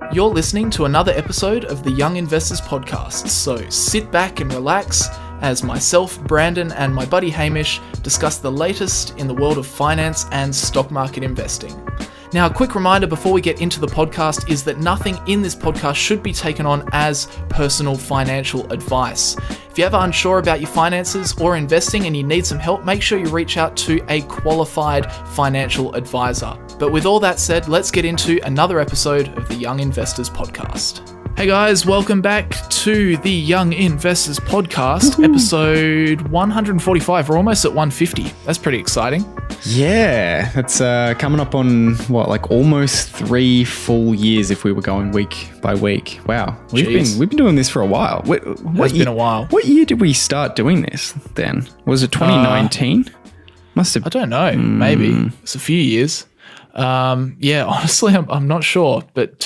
You're listening to another episode of the Young Investors Podcast, so sit back and relax as myself, Brandon, and my buddy Hamish discuss the latest in the world of finance and stock market investing. Now, a quick reminder before we get into the podcast is that nothing in this podcast should be taken on as personal financial advice. If you're ever unsure about your finances or investing and you need some help, make sure you reach out to a qualified financial advisor. But with all that said, let's get into another episode of the Young investors Podcast. Hey guys, welcome back to the Young Investors Podcast, episode 145. We're almost at 150. That's pretty exciting. Yeah, it's coming up on almost 3 full years if we were going week by week. Wow, we've been doing this for a while. It's been a while. What year did we start doing this then? Was it 2019? Must have. I don't know. Maybe it's a few years. Honestly, I'm not sure, but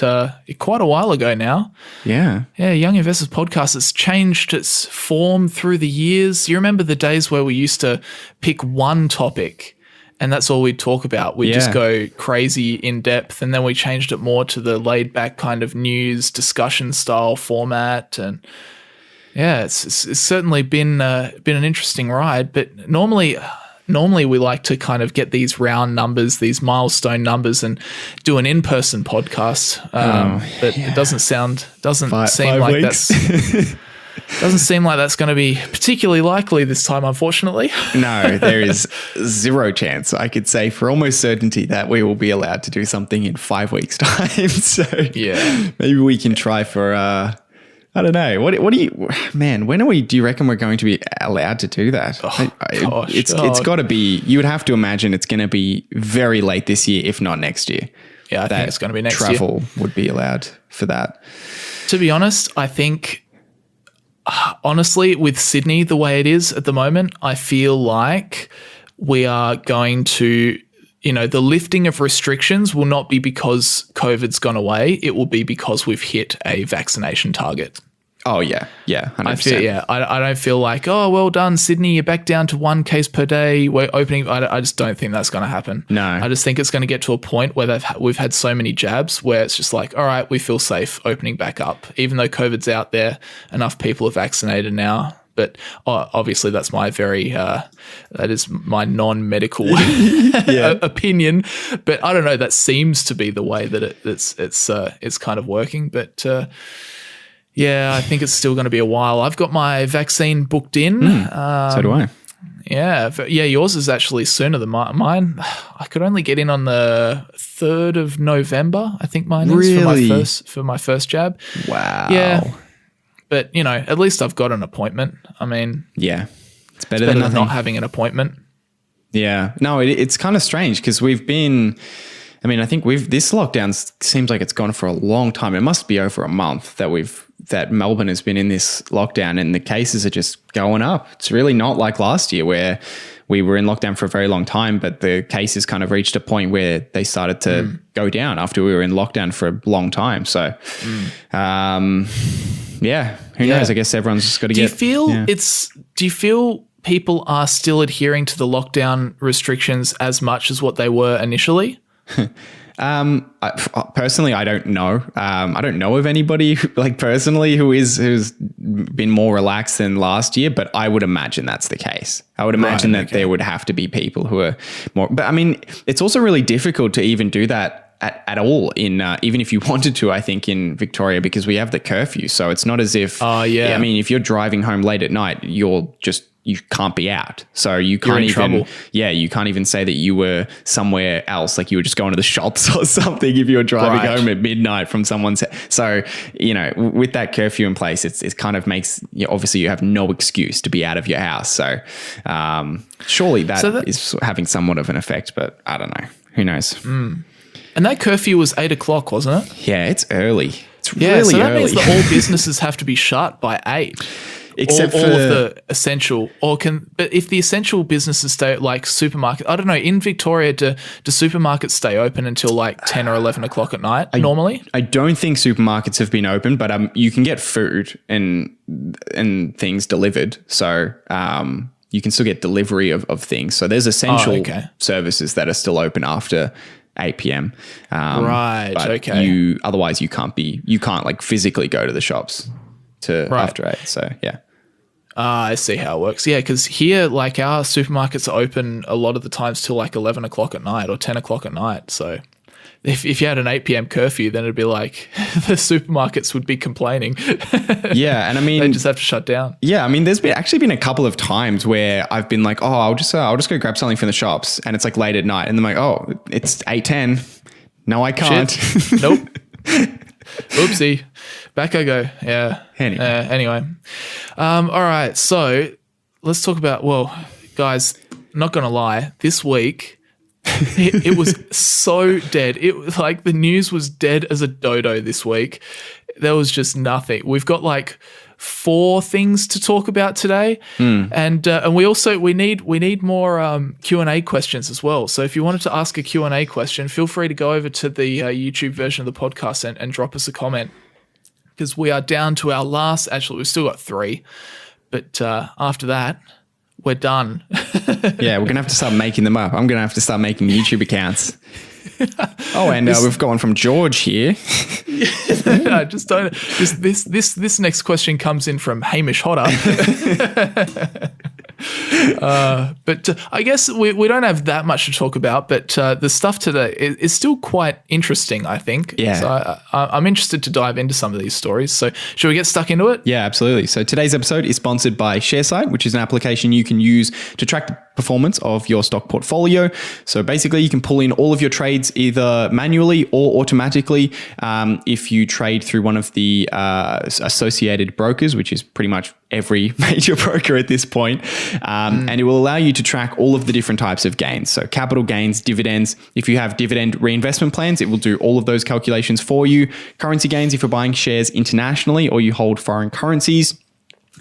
quite a while ago now. Yeah, Young Investors Podcast has changed its form through the years. You remember the days where we used to pick one topic and that's all we'd talk about. We'd just go crazy in depth, and then we changed it more to the laid back kind of news discussion style format. And it's certainly been an interesting ride, but normally we like to kind of get these round numbers, these milestone numbers, and do an in-person podcast. But it doesn't seem like that's going to be particularly likely this time, unfortunately. No, there is zero chance. I could say for almost certainty that we will be allowed to do something in 5 weeks' time. So maybe we can try for. I don't know. What do you, man? Do you reckon we're going to be allowed to do that? It's got to be. You would have to imagine it's going to be very late this year, if not next year. Yeah, I think it's going to be next year. Travel would be allowed for that. To be honest, I think. Honestly, with Sydney the way it is at the moment, I feel like we are going to. The lifting of restrictions will not be because COVID's gone away. It will be because we've hit a vaccination target. Oh, yeah. 100%. I don't feel like, oh, well done, Sydney, you're back down to 1 case per day. We're opening. I just don't think that's going to happen. No. I just think it's going to get to a point where we've had so many jabs where it's just like, all right, we feel safe opening back up. Even though COVID's out there, enough people are vaccinated now. But obviously, that's my that is my non-medical opinion. But I don't know. That seems to be the way that it's kind of working. But I think it's still going to be a while. I've got my vaccine booked in. So do I. Yeah. Yours is actually sooner than mine. I could only get in on the 3rd of November. I think mine is for my first jab. Wow. Yeah. But, at least I've got an appointment. I mean, it's better than not having an appointment. Yeah. No, it's kind of strange because I think this lockdown seems like it's gone for a long time. It must be over a month that Melbourne has been in this lockdown and the cases are just going up. It's really not like last year where we were in lockdown for a very long time, but the cases kind of reached a point where they started to go down after we were in lockdown for a long time. So, who knows? I guess everyone's just got to get. Do you feel people are still adhering to the lockdown restrictions as much as what they were initially? Personally, I don't know. I don't know of anybody personally who's been more relaxed than last year, but I would imagine that's the case. I would imagine that there would have to be people who are more, but I mean, it's also really difficult to even do that at all in, even if you wanted to, I think in Victoria, because we have the curfew. So it's not as if, I mean, if you're driving home late at night, you can't be out. So you can't you can't even say that you were somewhere else. Like you were just going to the shops or something if you were driving home at midnight from someone's. So, with that curfew in place, it kind of makes, obviously you have no excuse to be out of your house. So, surely that is having somewhat of an effect, but I don't know. Who knows? And that curfew was 8 o'clock, wasn't it? Yeah, it's early. It's really early. So that means that all businesses have to be shut by 8. Except all of the essential, but if the essential businesses stay like supermarket, I don't know, in Victoria, do supermarkets stay open until 10 or 11 o'clock at night normally? I don't think supermarkets have been open, but you can get food and things delivered. So you can still get delivery of things. So there's essential services that are still open after 8 p.m. Right. But Okay. Otherwise you can't like physically go to the shops after 8. So yeah. I see how it works. Yeah, because here, like, our supermarkets are open a lot of the times till like 11 o'clock at night or 10 o'clock at night. So if you had an 8 p.m. curfew, then it'd be like the supermarkets would be complaining. Yeah, and I mean, they just have to shut down. Yeah, I mean, there's been a couple of times where I've been like, oh, I'll just go grab something from the shops, and it's like late at night, and I'm like, oh, it's 8:10. No, I can't. Nope. Oopsie. Back I go. Yeah. Anyway. All right. So let's talk about, well, guys, not going to lie, this week, it was so dead. It was like the news was dead as a dodo this week. There was just nothing. We've got like 4 things to talk about today, and we need more Q&A questions as well. So if you wanted to ask a Q&A question, feel free to go over to the YouTube version of the podcast and drop us a comment, because we are down to our last. Actually, we've still got 3, but after that, we're done. Yeah, we're gonna have to start making them up. I'm gonna have to start making YouTube accounts. Oh, and we've gone from George here. No, just don't. This next question comes in from Hamish Hodder. But I guess we don't have that much to talk about, but the stuff today is still quite interesting, I think. Yeah. So I'm interested to dive into some of these stories. So should we get stuck into it? Yeah, absolutely. So today's episode is sponsored by Sharesight, which is an application you can use to track the performance of your stock portfolio. So basically you can pull in all of your trades either manually or automatically if you trade through one of the associated brokers, which is pretty much every major broker at this point. And it will allow you to track all of the different types of gains. So capital gains, dividends. If you have dividend reinvestment plans, it will do all of those calculations for you. Currency gains, if you're buying shares internationally or you hold foreign currencies.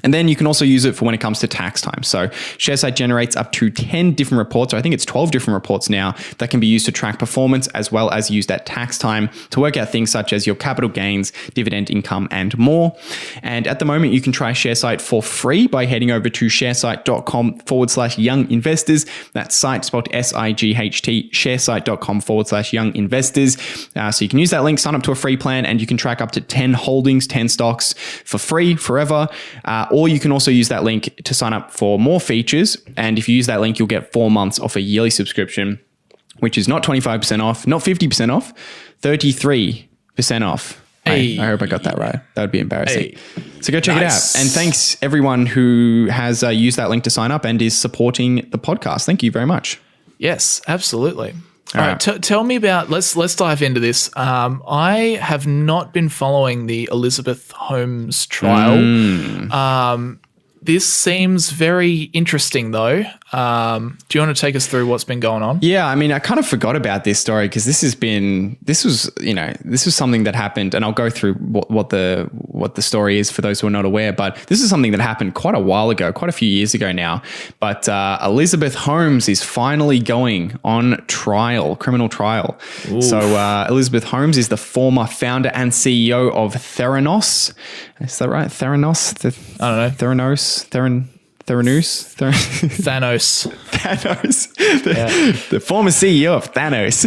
And then you can also use it for when it comes to tax time. So Sharesight generates up to 10 different reports, or I think it's 12 different reports now, that can be used to track performance as well as use that tax time to work out things such as your capital gains, dividend income, and more. And at the moment, you can try Sharesight for free by heading over to sharesight.com/young investors. That site spelled SIGHT, sharesight.com/young investors. So you can use that link, sign up to a free plan, and you can track up to 10 holdings, 10 stocks for free forever. Or you can also use that link to sign up for more features. And if you use that link, you'll get 4 months off a yearly subscription, which is not 25% off, not 50% off, 33% off. Hey. I hope I got that right. That would be embarrassing. Hey. So go check it out. And thanks everyone who has used that link to sign up and is supporting the podcast. Thank you very much. Yes, absolutely. All right. Tell me about, let's dive into this. I have not been following the Elizabeth Holmes trial. This seems very interesting, though. Do you want to take us through what's been going on? Yeah, I mean, I kind of forgot about this story because this was something that happened, and I'll go through what the story is for those who are not aware. But this is something that happened quite a while ago, quite a few years ago now. But Elizabeth Holmes is finally going on trial, criminal trial. Ooh. So Elizabeth Holmes is the former founder and CEO of Theranos. Is that right? Theranos? I don't know. Theranos. The former CEO of Thanos.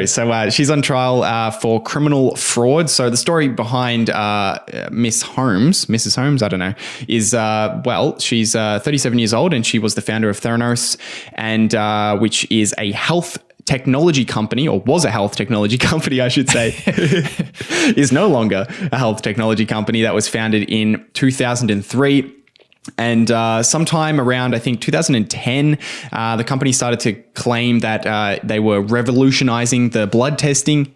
So she's on trial for criminal fraud. So the story behind Mrs. Holmes, I don't know, is she's 37 years old and she was the founder of Theranos, and which is a health technology company, or was a health technology company, I should say, is no longer a health technology company that was founded in 2003. And sometime around, I think, 2010, the company started to claim that they were revolutionizing the blood testing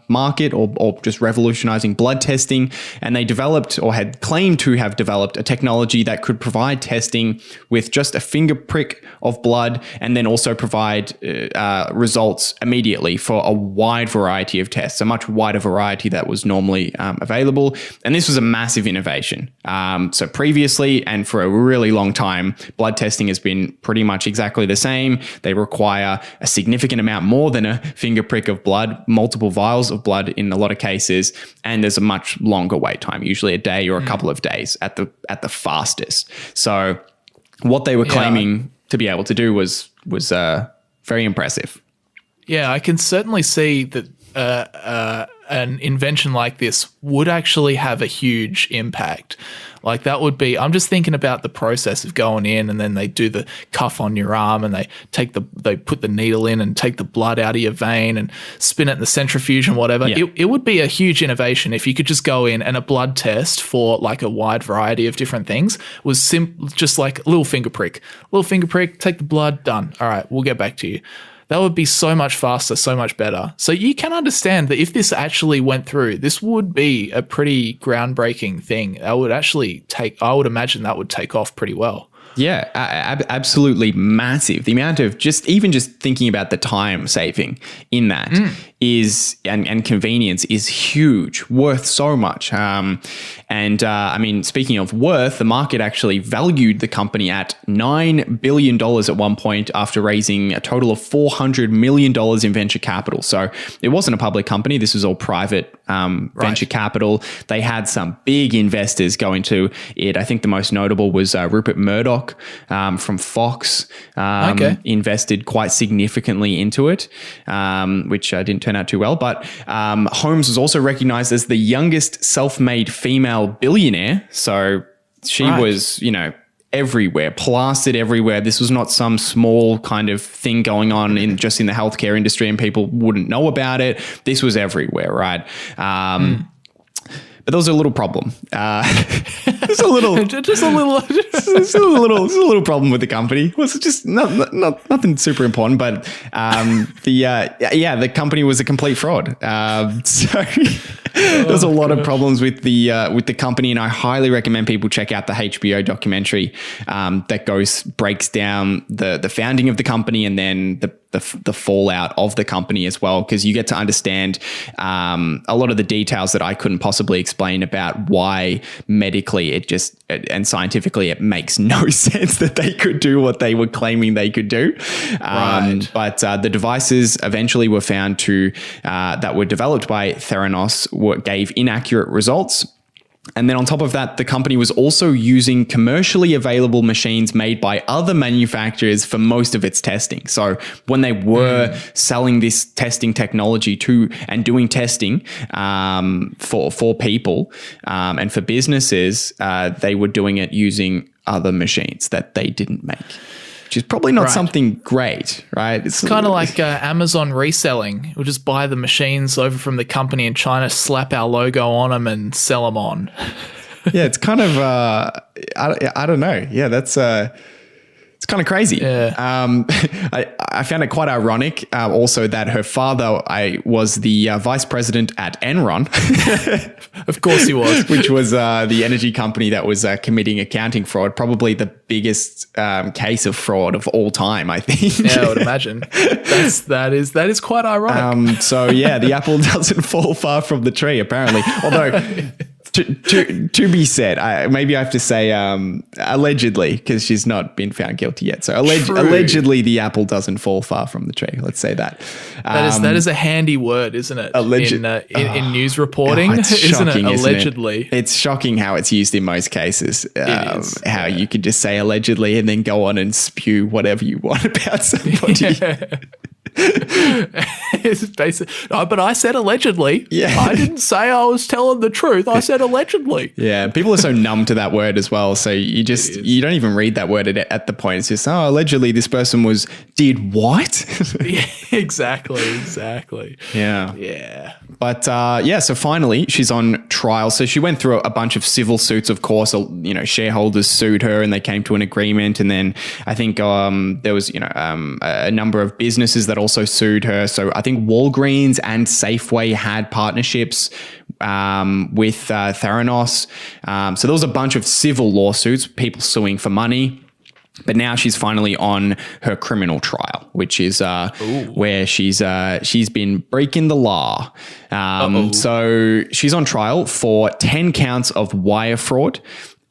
market, or just revolutionizing blood testing. And they developed, or had claimed to have developed, a technology that could provide testing with just a finger prick of blood, and then also provide results immediately for a wide variety of tests, a much wider variety that was normally available. And this was a massive innovation. So previously, and for a really long time, blood testing has been pretty much exactly the same. They require a significant amount more than a finger prick of blood, multiple vials of blood in a lot of cases, and there's a much longer wait time, usually a day or a couple of days at the fastest. So what they were claiming to be able to do was was very impressive. Yeah, I can certainly see that an invention like this would actually have a huge impact. Like that would be, I'm just thinking about the process of going in and then they do the cuff on your arm and they put the needle in and take the blood out of your vein and spin it in the centrifuge and whatever. Yeah. It would be a huge innovation if you could just go in and a blood test for like a wide variety of different things was just like a little finger prick, take the blood, done. All right, we'll get back to you. That would be so much faster, so much better. So you can understand that if this actually went through, this would be a pretty groundbreaking thing. I would imagine that would take off pretty well. Yeah, absolutely massive. The amount of just thinking about the time saving in that is and convenience is huge, worth so much. I mean, speaking of worth, the market actually valued the company at $9 billion at one point after raising a total of $400 million in venture capital. So it wasn't a public company. This was all private venture capital. They had some big investors go into it. I think the most notable was Rupert Murdoch from Fox invested quite significantly into it, which didn't turn out too well. But Holmes was also recognized as the youngest self-made female billionaire. So she was, everywhere, plastered everywhere. This was not some small kind of thing going on in the healthcare industry and people wouldn't know about it. This was everywhere, right? But there was a little problem. Just a little problem with the problem. It was just nothing super important, but the company was a complete fraud. So there's a lot of problems with the company, and I highly recommend people check out the HBO documentary that breaks down the founding of the company and then the fallout of the company as well, because you get to understand a lot of the details that I couldn't possibly explain about why medically and scientifically it makes no sense that they could do what they were claiming they could do. But the devices eventually were found that were developed by Theranos gave inaccurate results. And then on top of that, the company was also using commercially available machines made by other manufacturers for most of its testing. So when they were selling this testing technology and doing testing for people and for businesses, they were doing it using other machines that they didn't make, which is probably not something great, right? It's kind of like Amazon reselling. We'll just buy the machines over from the company in China, slap our logo on them and sell them on. Yeah, it's kind of, I don't know. Yeah, that's... It's kind of crazy. Yeah. I found it quite ironic also that her father was the vice president at Enron. Of course he was. Which was the energy company that was committing accounting fraud, probably the biggest case of fraud of all time, I think. Yeah, I would imagine. That is quite ironic. So yeah, the apple doesn't fall far from the tree, apparently. Although... To be said, maybe I have to say allegedly, because she's not been found guilty yet. So allegedly, the apple doesn't fall far from the tree. Let's say that. That is a handy word, isn't it? In news reporting, isn't it? Allegedly, it's shocking how it's used in most cases. How you could just say allegedly and then go on and spew whatever you want about somebody. Yeah. It's basically, but I said allegedly. Yeah. I didn't say I was telling the truth. I said allegedly. Yeah, people are so numb to that word as well. So you don't even read that word at the point. It's just, allegedly this person did what? Yeah, exactly. Yeah. Yeah. But so finally she's on trial. So she went through a bunch of civil suits, of course. Shareholders sued her and they came to an agreement. And then I think there was a number of businesses that also sued her. So I think Walgreens and Safeway had partnerships with Theranos. So there was a bunch of civil lawsuits, people suing for money. But now she's finally on her criminal trial, which is where she's been breaking the law. So she's on trial for 10 counts of wire fraud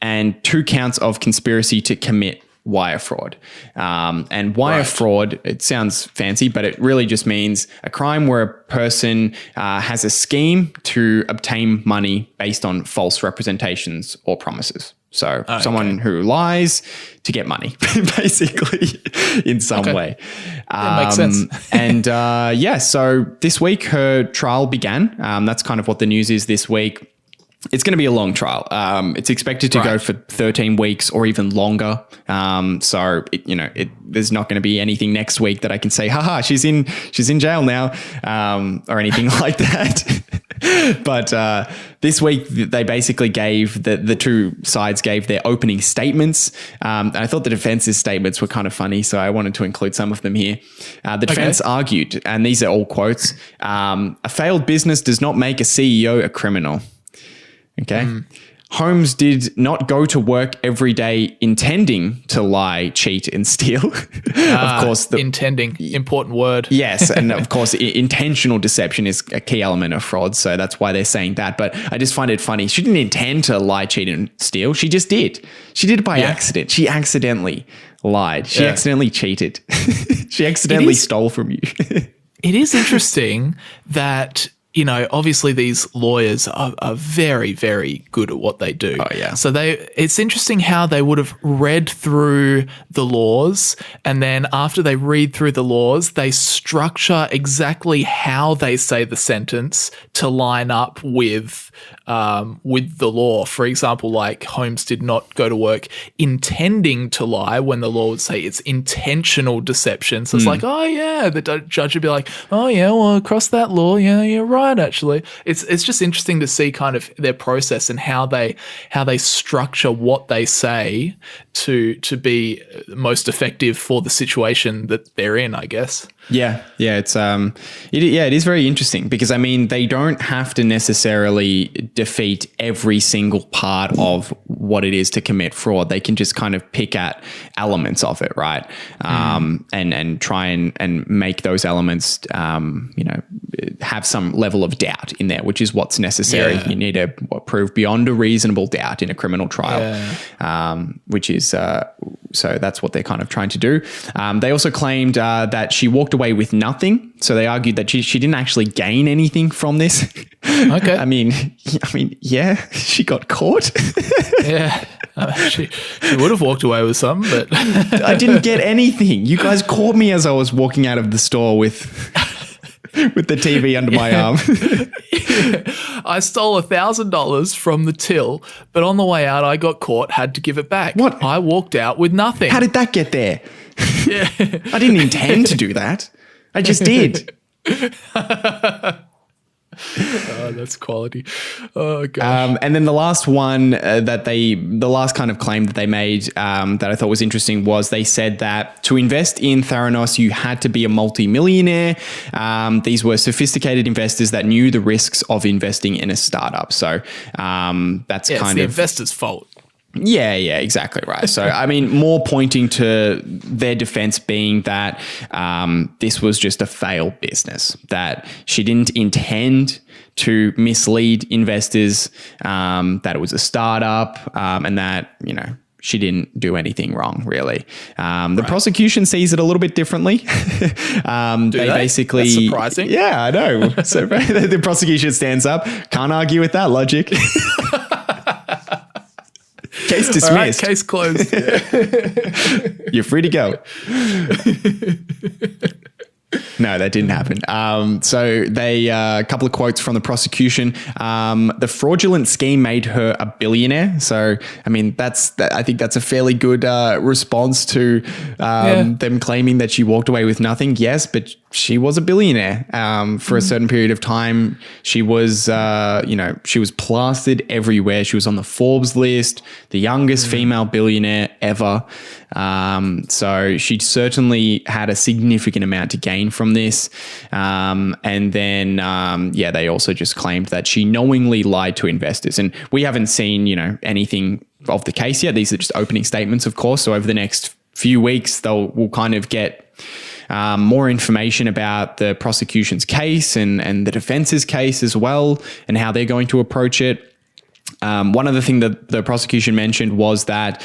and 2 counts of conspiracy to commit wire fraud. And wire fraud, it sounds fancy, but it really just means a crime where a person has a scheme to obtain money based on false representations or promises. So someone who lies to get money, basically, in some way. Makes sense. And so this week her trial began. That's kind of what the news is this week. It's going to be a long trial. It's expected to go for 13 weeks or even longer. So there's not going to be anything next week that I can say, haha, she's in jail now, or anything like that. But this week they basically gave the two sides gave their opening statements. And I thought the defense's statements were kind of funny, so I wanted to include some of them here. The defense argued, and these are all quotes: "A failed business does not make a CEO a criminal." Okay. Holmes did not go to work every day intending to lie, cheat, and steal. Of course, intending, important word. Yes. And of course, intentional deception is a key element of fraud. So that's why they're saying that. But I just find it funny. She didn't intend to lie, cheat, and steal. She just did. She did it by accident. She accidentally lied. She accidentally cheated. She accidentally stole from you. It is interesting that, obviously these lawyers are very, very good at what they do. Oh, yeah. So it's interesting how they would have read through the laws, and then after they read through the laws, they structure exactly how they say the sentence to line up with the law. For example, like Holmes did not go to work intending to lie, when the law would say it's intentional deception. So it's like, oh yeah, the judge would be like, oh yeah, well, across that law, yeah, you're right. Actually, it's just interesting to see kind of their process and how they structure what they say to be most effective for the situation that they're in, I guess. Yeah, it's it is very interesting because they don't have to necessarily defeat every single part of what it is to commit fraud. They can just kind of pick at elements of it, right? And try and make those elements, have some level of doubt in there, which is what's necessary. You need to prove beyond a reasonable doubt in a criminal trial, which is so that's what they're kind of trying to do. They also claimed that she walked away with nothing. So they argued that she didn't actually gain anything from this. Okay. She got caught. Yeah. She would have walked away with some, but I didn't get anything. You guys caught me as I was walking out of the store with the TV under my arm. I stole $1,000 from the till, but on the way out, I got caught, had to give it back. What? I walked out with nothing. How did that get there? Yeah. I didn't intend to do that. I just did. Oh, that's quality. Oh, gosh. And then the last one the last kind of claim that they made that I thought was interesting was they said that to invest in Theranos, you had to be a multimillionaire. These were sophisticated investors that knew the risks of investing in a startup. So that's kind the of investor's fault. Yeah, exactly right. So, more pointing to their defense being that this was just a failed business, that she didn't intend to mislead investors, that it was a startup, and that, she didn't do anything wrong, really. The prosecution sees it a little bit differently. They basically... That's surprising. Yeah, I know. So the prosecution stands up. Can't argue with that logic. Case dismissed. All right, case closed. You're free to go. No, that didn't happen. So they, a couple of quotes from the prosecution. The fraudulent scheme made her a billionaire. So, I think that's a fairly good response to them claiming that she walked away with nothing. Yes, but she was a billionaire for a certain period of time. She was, she was plastered everywhere. She was on the Forbes list, the youngest female billionaire ever. So she certainly had a significant amount to gain from this. And then, they also just claimed that she knowingly lied to investors. And we haven't seen, anything of the case yet. These are just opening statements, of course. So over the next few weeks, we'll kind of get more information about the prosecution's case and the defense's case as well, and how they're going to approach it. One other thing that the prosecution mentioned was that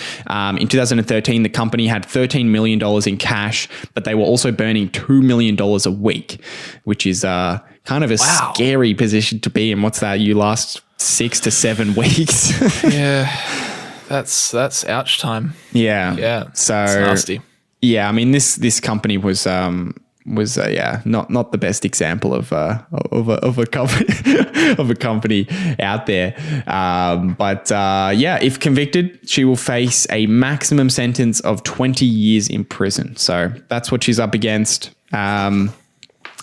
in 2013, the company had $13 million in cash, but they were also burning $2 million a week, which is kind of a scary position to be in. What's that? You last 6 to 7 weeks. Yeah, that's ouch time. Yeah. So it's nasty. Yeah, I mean this company was not the best example of a company out there. But if convicted, she will face a maximum sentence of 20 years in prison. So that's what she's up against.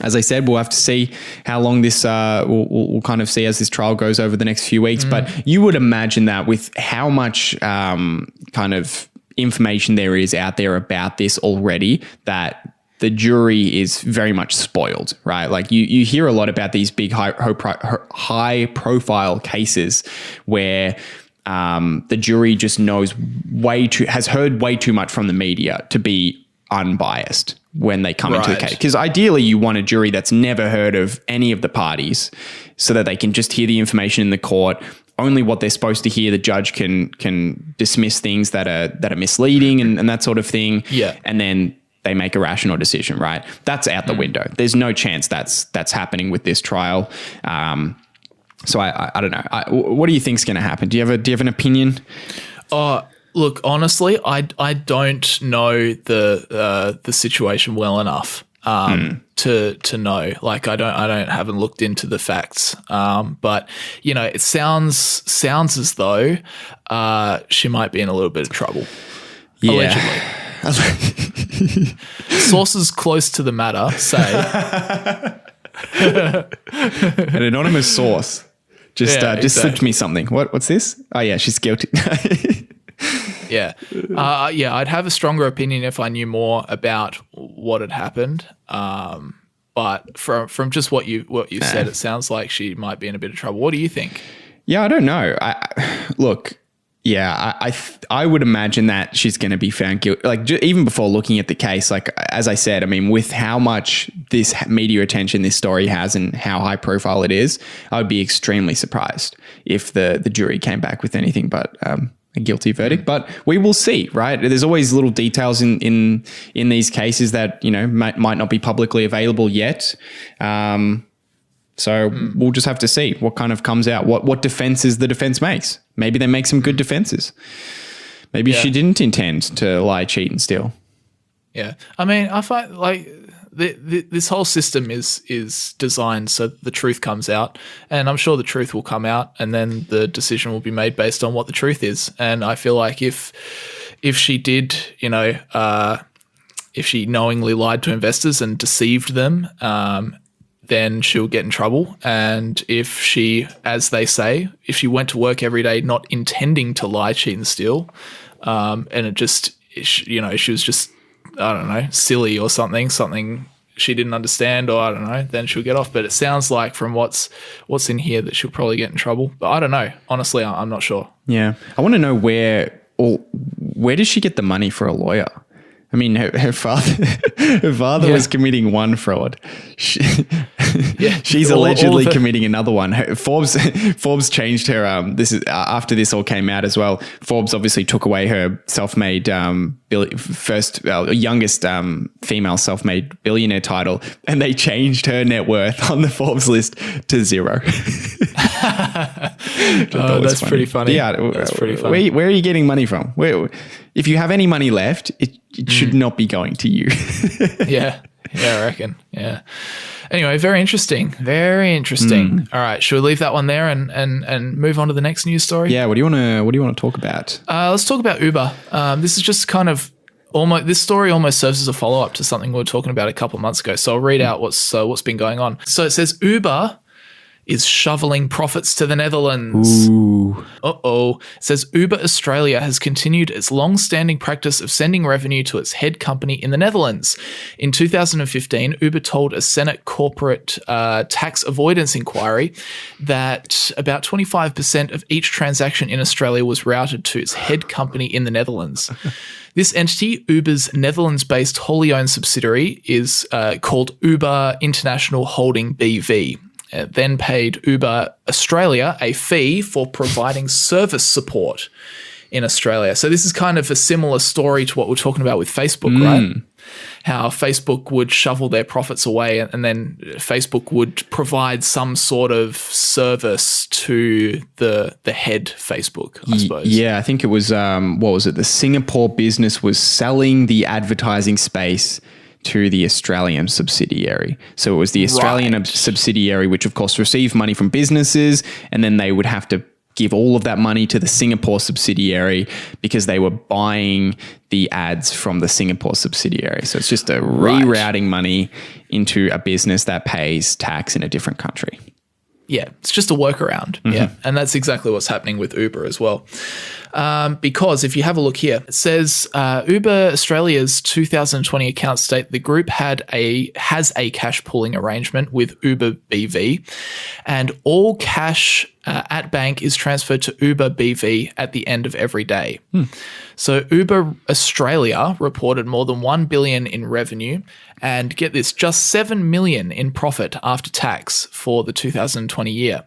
As I said, we'll have to see how long this, we'll kind of see as this trial goes over the next few weeks. But you would imagine that with how much kind of information there is out there about this already, that the jury is very much spoiled, right? Like you hear a lot about these big high profile cases where the jury just has heard way too much from the media to be unbiased when they come into the case. Because ideally you want a jury that's never heard of any of the parties so that they can just hear the information in the court, only what they're supposed to hear. The judge can dismiss things that are misleading and that sort of thing. Yeah. And then they make a rational decision, right? That's out the window. There's no chance that's happening with this trial. So I don't know. What do you think's going to happen? Do you have an opinion? Look, honestly, I don't know the situation well enough to know. Like I haven't looked into the facts. But you know, it sounds as though she might be in a little bit of trouble. Yeah. Allegedly. Sources close to the matter say an anonymous source just slipped me something. What's this? Oh yeah, she's guilty. Yeah. I'd have a stronger opinion if I knew more about what had happened. But from just what you said, it sounds like she might be in a bit of trouble. What do you think? Yeah, I don't know. I would imagine that she's going to be found guilty. Like even before looking at the case, like as I said, I mean, with how much this media attention this story has and how high profile it is, I would be extremely surprised if the jury came back with anything but a guilty verdict. But we will see, right? There's always little details in these cases that might not be publicly available yet. So we'll just have to see what kind of comes out, what defenses the defense makes. Maybe they make some good defenses. Maybe she didn't intend to lie, cheat, and steal. Yeah. I mean, I find like this whole system is designed so the truth comes out, and I'm sure the truth will come out, and then the decision will be made based on what the truth is. And I feel like if she did, if she knowingly lied to investors and deceived them, then she'll get in trouble. And if she, as they say, if she went to work every day not intending to lie, cheat, and steal, and it just, she was just, I don't know, silly or something she didn't understand, or I don't know, then she'll get off. But it sounds like from what's in here that she'll probably get in trouble. But I don't know. Honestly, I'm not sure. Yeah. I want to know where does she get the money for a lawyer? I mean, her father was committing one fraud. She's allegedly committing another one. Forbes changed her. This is after this all came out as well. Forbes obviously took away her self-made youngest female self-made billionaire title, and they changed her net worth on the Forbes list to 0. That's pretty funny. Yeah, that's pretty funny. Where are you getting money from? If you have any money left, it should not be going to you. Yeah, I reckon. Yeah. Anyway, very interesting. Very interesting. All right, should we leave that one there and move on to the next news story? Yeah. What do you want to talk about? Let's talk about Uber. This is just kind of this story almost serves as a follow up to something we were talking about a couple of months ago. So I'll read out what's been going on. So it says Uber is shoveling profits to the Netherlands. Ooh. It says Uber Australia has continued its long-standing practice of sending revenue to its head company in the Netherlands. In 2015, Uber told a Senate corporate tax avoidance inquiry that about 25% of each transaction in Australia was routed to its head company in the Netherlands. This entity, Uber's Netherlands-based wholly owned subsidiary, is called Uber International Holding BV. then paid Uber Australia a fee for providing service support in Australia. So this is kind of a similar story to what we're talking about with Facebook, right? How Facebook would shovel their profits away and then Facebook would provide some sort of service to the head Facebook, I suppose. Yeah, I think it was, what was it? The Singapore business was selling the advertising space to the Australian subsidiary. So it was the Australian subsidiary, which of course received money from businesses, and then they would have to give all of that money to the Singapore subsidiary because they were buying the ads from the Singapore subsidiary. So it's just a rerouting money into a business that pays tax in a different country. Yeah, it's just a workaround. Yeah, and that's exactly what's happening with Uber as well. Because if you have a look here, it says Uber Australia's 2020 accounts state the group has a cash pooling arrangement with Uber BV, and all cash at bank is transferred to Uber BV at the end of every day. So Uber Australia reported more than $1 billion in revenue and, get this, just $7 million in profit after tax for the 2020 year.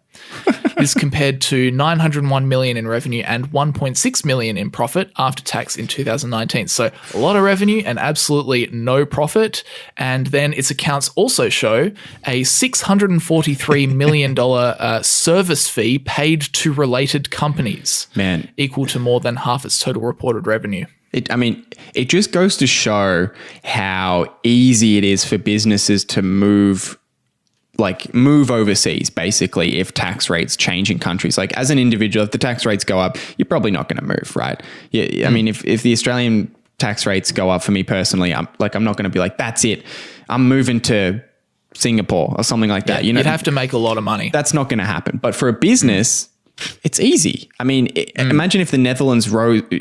This compared to $901 million in revenue and $1.6 million in profit after tax in 2019. So a lot of revenue and absolutely no profit. And then its accounts also show a $643 million service fee paid to related companies. Man, equal to more than half its total reported revenue. It just goes to show how easy it is for businesses to move overseas, basically, if tax rates change in countries. Like, as an individual, if the tax rates go up, you're probably not going to move, right? Yeah, I mean, if the Australian tax rates go up for me personally, I'm not going to be like, that's it, I'm moving to Singapore or something like that. You'd have to make a lot of money. That's not going to happen. But for a business, it's easy. I mean, imagine if the Netherlands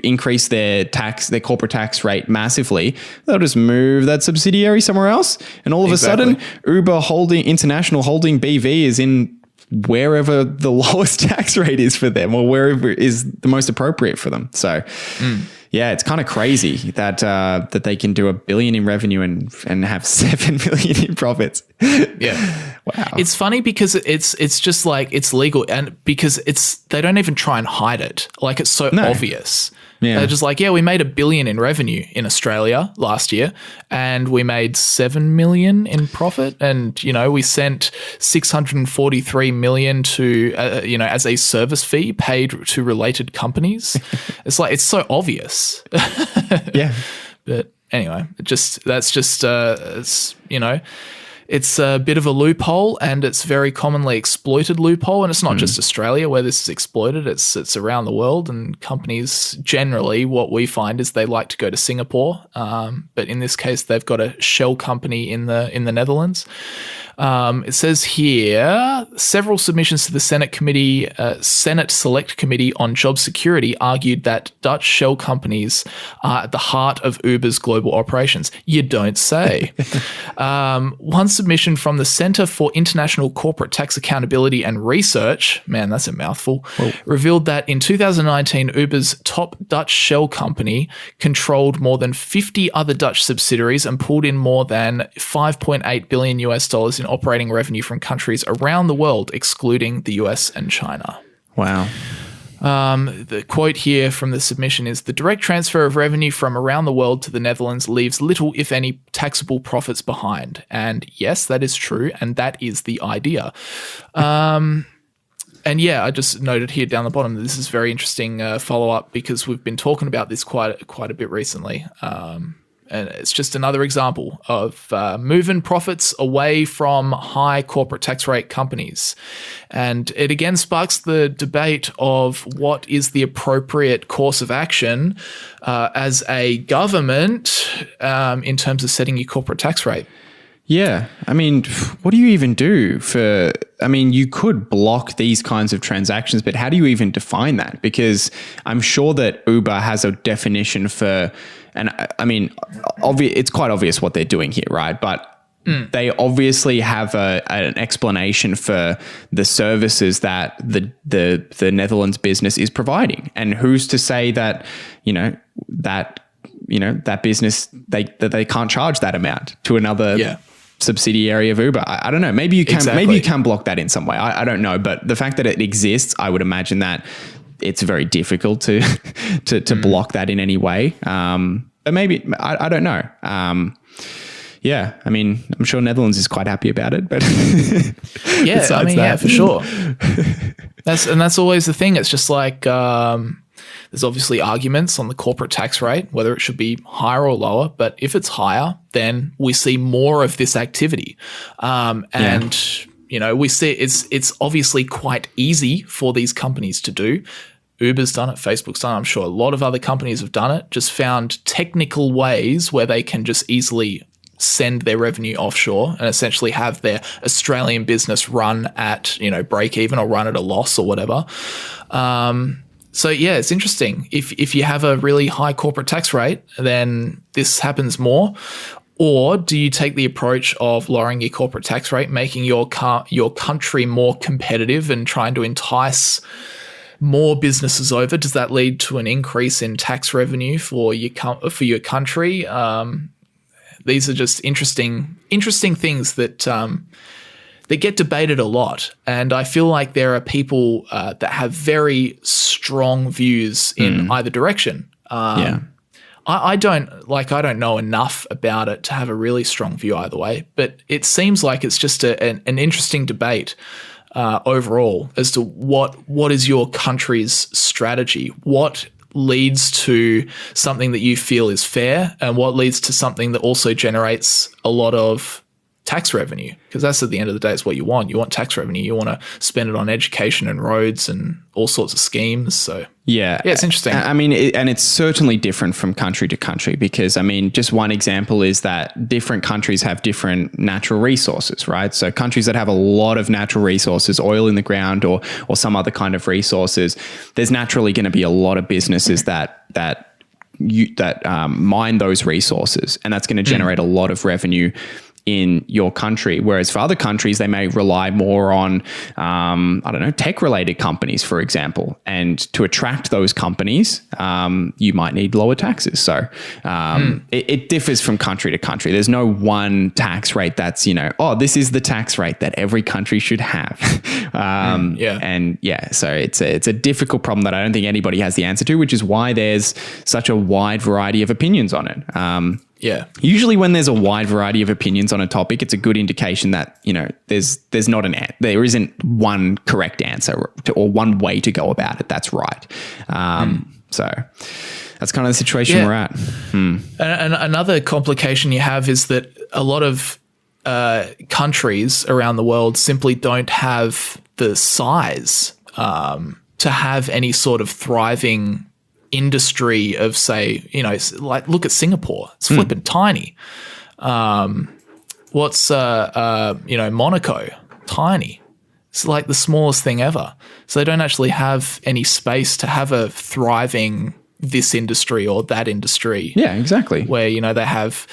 increased their corporate tax rate massively. They'll just move that subsidiary somewhere else, and all of a sudden, Uber International Holding BV is in wherever the lowest tax rate is for them, or wherever is the most appropriate for them. So, yeah, it's kind of crazy that that they can do $1 billion in revenue and have $7 million in profits. Yeah. Wow. It's funny because it's just like, it's legal, and because they don't even try and hide it. Like, it's so obvious. Yeah. They're just like, yeah, we made $1 billion in revenue in Australia last year, and we made $7 million in profit, and we sent $643 million to as a service fee paid to related companies. It's like, it's so obvious. Yeah. But anyway, it's a bit of a loophole, and it's very commonly exploited loophole. And it's not just Australia where this is exploited. It's around the world, and companies generally, what we find is they like to go to Singapore. But in this case, they've got a shell company in the Netherlands. It says here, several submissions to the Senate Select Committee on Job Security argued that Dutch shell companies are at the heart of Uber's global operations. You don't say. One submission from the Centre for International Corporate Tax Accountability and Research, man, that's a mouthful, revealed that in 2019, Uber's top Dutch shell company controlled more than 50 other Dutch subsidiaries and pulled in more than $5.8 billion in operating revenue from countries around the world, excluding the US and China. Wow. The quote here from the submission is, the direct transfer of revenue from around the world to the Netherlands leaves little, if any, taxable profits behind. And yes, that is true. And that is the idea. And yeah, I just noted here down the bottom that this is very interesting follow-up, because we've been talking about this quite a bit recently. And it's just another example of moving profits away from high corporate tax rate companies. And it again sparks the debate of what is the appropriate course of action as a government in terms of setting your corporate tax rate. Yeah. I mean, what do you even do you could block these kinds of transactions, but how do you even define that? Because I'm sure that Uber has a definition for, and I mean, it's quite obvious what they're doing here, right? But they obviously have an explanation for the services that the Netherlands business is providing. And who's to say that, that business, that they can't charge that amount to another subsidiary of Uber. I don't know. Maybe you can. Exactly. Maybe you can block that in some way. I don't know. But the fact that it exists, I would imagine that it's very difficult to block that in any way. But maybe I don't know. Yeah, I mean, I'm sure Netherlands is quite happy about it, but yeah, I mean, yeah, for sure. That's always the thing. It's just like there's obviously arguments on the corporate tax rate, whether it should be higher or lower. But if it's higher, then we see more of this activity, you know, we see it's obviously quite easy for these companies to do. Uber's done it, Facebook's done it. I'm sure a lot of other companies have done it. Just found technical ways where they can just easily send their revenue offshore and essentially have their Australian business run at, you know, break even or run at a loss or whatever. So yeah, it's interesting. If you have a really high corporate tax rate, then this happens more. Or do you take the approach of lowering your corporate tax rate, making your country more competitive and trying to entice more businesses over? Does that lead to an increase in tax revenue for your country? These are just interesting things that get debated a lot, and I feel like there are people that have very strong views in either direction. I don't know enough about it to have a really strong view either way, but it seems like it's just an interesting debate overall as to what is your country's strategy, what leads to something that you feel is fair, and what leads to something that also generates a lot of tax revenue, because that's at the end of the day, it's what you want. You want tax revenue. You want to spend it on education and roads and all sorts of schemes. So yeah, it's interesting. I mean, and it's certainly different from country to country, because I mean, just one example is that different countries have different natural resources, right? So countries that have a lot of natural resources, oil in the ground or some other kind of resources, there's naturally going to be a lot of businesses that mine those resources, and that's going to generate a lot of revenue in your country. Whereas for other countries, they may rely more on, tech-related companies, for example. And to attract those companies, you might need lower taxes. So it differs from country to country. There's no one tax rate that's, this is the tax rate that every country should have. So it's a difficult problem that I don't think anybody has the answer to, which is why there's such a wide variety of opinions on it. Usually when there's a wide variety of opinions on a topic, it's a good indication that, there isn't one correct answer or one way to go about it. That's right. So that's kind of the situation we're at. And another complication you have is that a lot of countries around the world simply don't have the size to have any sort of thriving industry of, say, like look at Singapore. It's flipping tiny. What's Monaco? Tiny. It's like the smallest thing ever. So they don't actually have any space to have a thriving this industry or that industry. Yeah, exactly. Where, they have,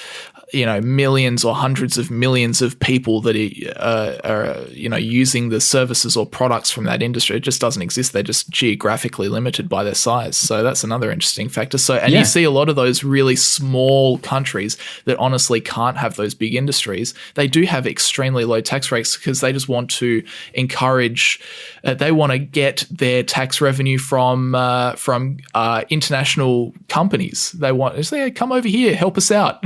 millions or hundreds of millions of people that are using the services or products from that industry. It just doesn't exist. They're just geographically limited by their size. So that's another interesting factor. So, and you see a lot of those really small countries that honestly can't have those big industries. They do have extremely low tax rates because they just want to encourage, they want to get their tax revenue from international companies. They want to say, hey, come over here, help us out.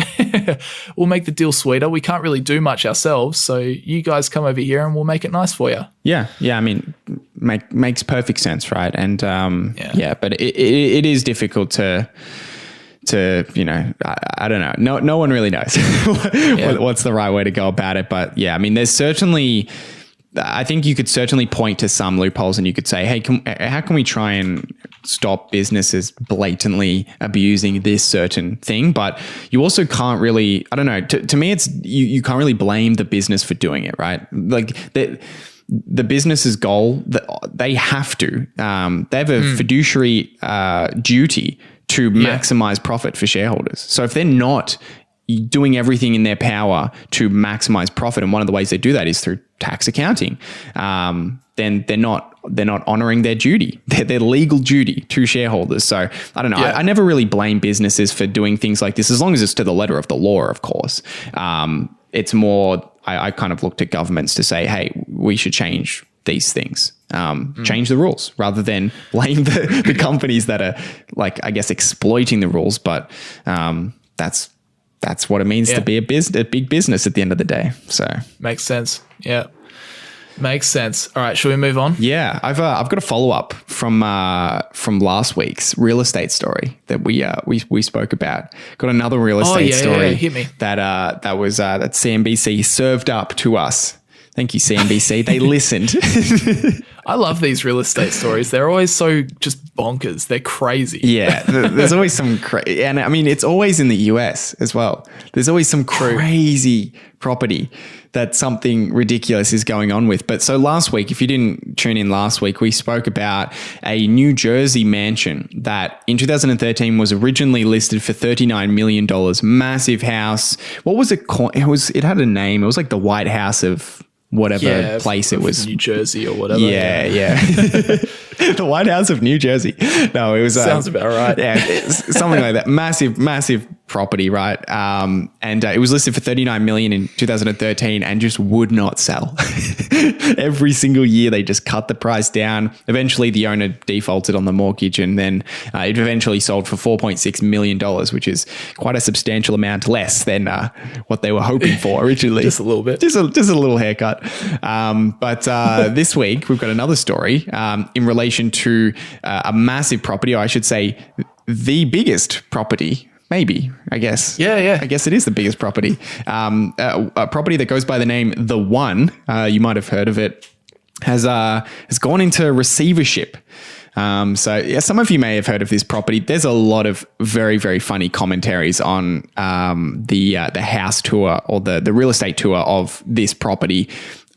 We'll make the deal sweeter. We can't really do much ourselves, so you guys come over here and we'll make it nice for you. Yeah. I mean, makes perfect sense, right? And but it is difficult to I don't know. No one really knows what's the right way to go about it. But yeah, I mean, there's certainly, I think you could certainly point to some loopholes and you could say, hey, how can we try and stop businesses blatantly abusing this certain thing? But you also can't really, I don't know, to me, it's you can't really blame the business for doing it, right? Like the business's goal, they have to, they have a fiduciary duty to maximize profit for shareholders. So if they're not doing everything in their power to maximize profit, and one of the ways they do that is through tax accounting, then they're not honoring their duty, their legal duty to shareholders. So I don't know. I never really blame businesses for doing things like this, as long as it's to the letter of the law, of course. it's more, I kind of looked at governments to say, hey, we should change these things, change the rules rather than blame the companies that are like, I guess, exploiting the rules. But that's what it means to be a big business at the end of the day. So makes sense. Yeah. Makes sense. All right, shall we move on? Yeah, I've got a follow up from last week's real estate story that we spoke about. Got another real estate story. Hit me. That CNBC served up to us. Thank you, CNBC. They listened. I love these real estate stories. They're always so just bonkers. They're crazy. Yeah, there's always some crazy, and I mean, it's always in the US as well. There's always some crazy property that something ridiculous is going on with. But so last week, if you didn't tune in last week, we spoke about a New Jersey mansion that in 2013 was originally listed for $39 million. Massive house. What was it called? It had a name. It was like the White House of whatever place it was. New Jersey or whatever. Yeah. The White House of New Jersey. No, it was... Sounds about right. Yeah, something like that. Massive property, right? And it was listed for $39 million in 2013 and just would not sell. Every single year, they just cut the price down. Eventually, the owner defaulted on the mortgage, and then it eventually sold for $4.6 million, which is quite a substantial amount less than what they were hoping for originally. Just a little bit. Just a little haircut. But this week, we've got another story in relation to a massive property, or I should say the biggest property, maybe, I guess. Yeah. I guess it is the biggest property. A property that goes by the name The One, you might have heard of it, has gone into receivership. So yeah, some of you may have heard of this property. There's a lot of very, very funny commentaries on the house tour or the real estate tour of this property.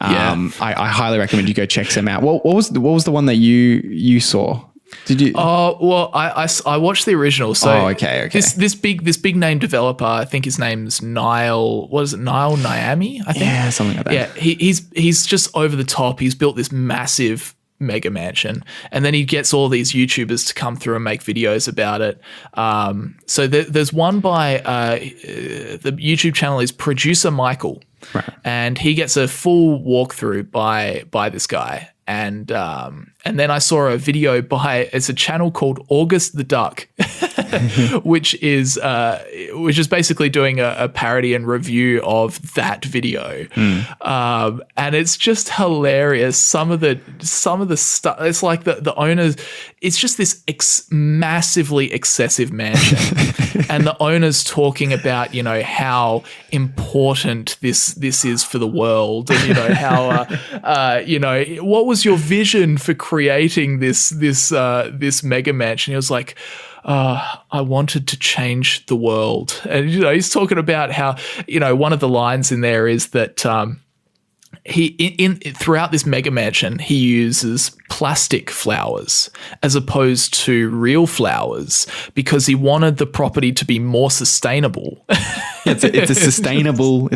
I highly recommend you go check some out. What was the one that you saw? Did you? Oh, well, I watched the original. So okay. This big name developer, I think his name's Niall. What is it? Niall Niami, I think. Yeah, something like that. Yeah, he's just over the top. He's built this massive mega mansion, and then he gets all these YouTubers to come through and make videos about it. So there's one by the YouTube channel is Producer Michael, right, and he gets a full walkthrough by this guy. And then I saw a video it's a channel called August the Duck, which is basically doing a parody and review of that video. And it's just hilarious. Some of the stuff, it's like the owners, it's just this massively excessive mansion. And the owner's talking about, how important this is for the world, and how what was your vision for creating this mega mansion? He was like, I wanted to change the world. And he's talking about how one of the lines in there is that he throughout this mega mansion he uses plastic flowers as opposed to real flowers because he wanted the property to be more sustainable. It's a sustainable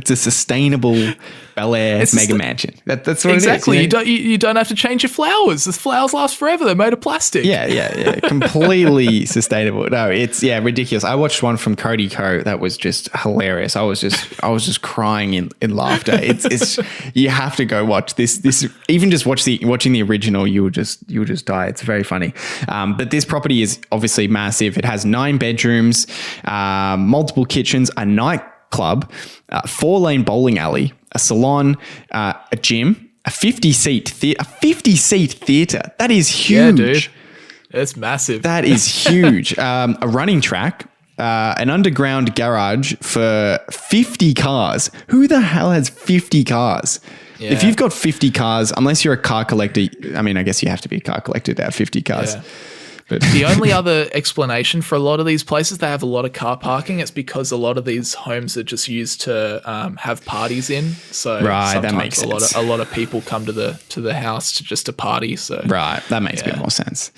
Bel Air mega mansion. That's what exactly. it is. You don't have to change your flowers. The flowers last forever. They're made of plastic. Yeah. Completely sustainable. No, it's ridiculous. I watched one from Cody Co that was just hilarious. I was just crying in laughter. It's you have to go watch this. Even just watching the original, you'll just die. It's very funny. But this property is obviously massive. It has 9 bedrooms, multiple kitchens, a nightclub, 4-lane bowling alley, a salon, a gym, a 50-seat theater. That is huge. Yeah, dude. It's massive. That is huge. A running track, an underground garage for 50 cars. Who the hell has 50 cars? Yeah. If you've got 50 cars, unless you're a car collector, I mean, I guess you have to be a car collector to have 50 cars. Yeah. But the only other explanation for a lot of these places, they have a lot of car parking. It's because a lot of these homes are just used to have parties in. So right, that makes sense. A lot of people come to the house to party. So right, that makes a bit more sense.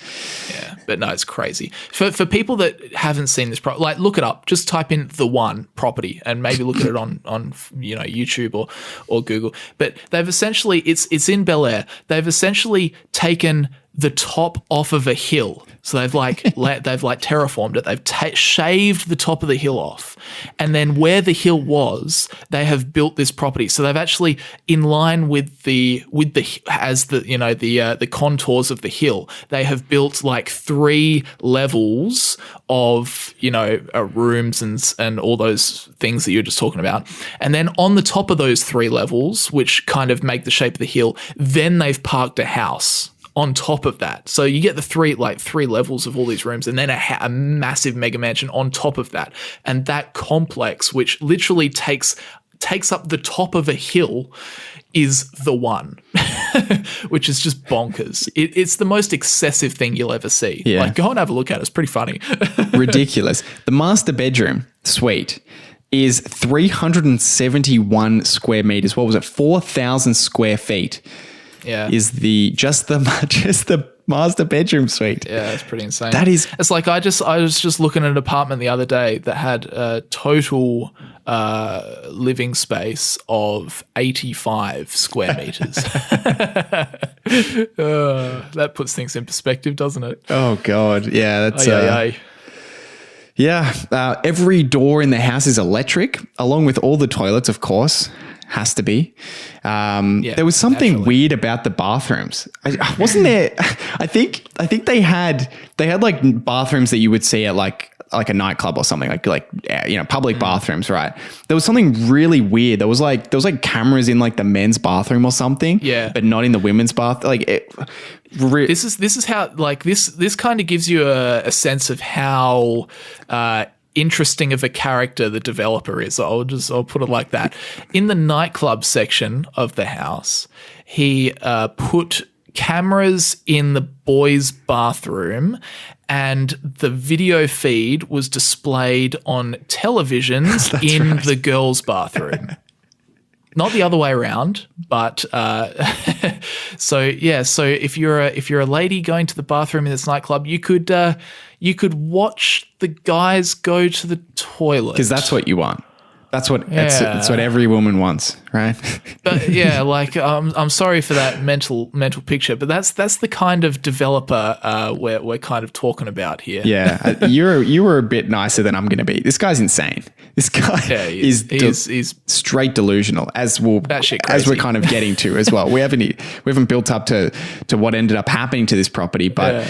Yeah, but no, it's crazy. For people that haven't seen this, look it up. Just type in The One property and maybe look at it on YouTube or Google. But they've essentially it's in Bel Air. They've essentially taken the top off of a hill. So they've terraformed it. They've shaved the top of the hill off, and then where the hill was, they have built this property. So they've actually, in line with the contours of the hill, they have built like 3 levels of rooms and all those things that you're just talking about. And then on the top of those 3 levels, which kind of make the shape of the hill, then they've parked a house on top of that. So you get the 3 levels of all these rooms, and then a massive mega mansion on top of that. And that complex, which literally takes up the top of a hill, is the one, which is just bonkers. It's the most excessive thing you'll ever see. Yeah. Like, go and have a look at it. It's pretty funny. Ridiculous. The master bedroom suite is 371 square meters. What was it? 4,000 square feet. Yeah. Is just the master bedroom suite. Yeah, it's pretty insane. It's like I was just looking at an apartment the other day that had a total living space of 85 square meters. That puts things in perspective, doesn't it? Oh God, yeah, that's yeah. Every door in the house is electric, along with all the toilets, of course. Has to be. There was something weird about the bathrooms. Wasn't there? I think they had like bathrooms that you would see at like a nightclub or something, like public bathrooms, right? There was something really weird. There was like cameras in like the men's bathroom or something, but not in the women's bath. This is how this kind of gives you a sense of how interesting of a character the developer is. I'll put it like that. In the nightclub section of the house, he put cameras in the boys' bathroom, and the video feed was displayed on televisions in the girls' bathroom. Not the other way around, but so if you're a lady going to the bathroom in this nightclub, you could watch the guys go to the toilet, because that's what you want. That's what every woman wants, right? But yeah, I'm sorry for that mental picture, but that's the kind of developer we're kind of talking about here. Yeah, you were a bit nicer than I'm going to be. This guy's insane. This guy he's straight delusional, as we're kind of getting to as well. We haven't built up to what ended up happening to this property, but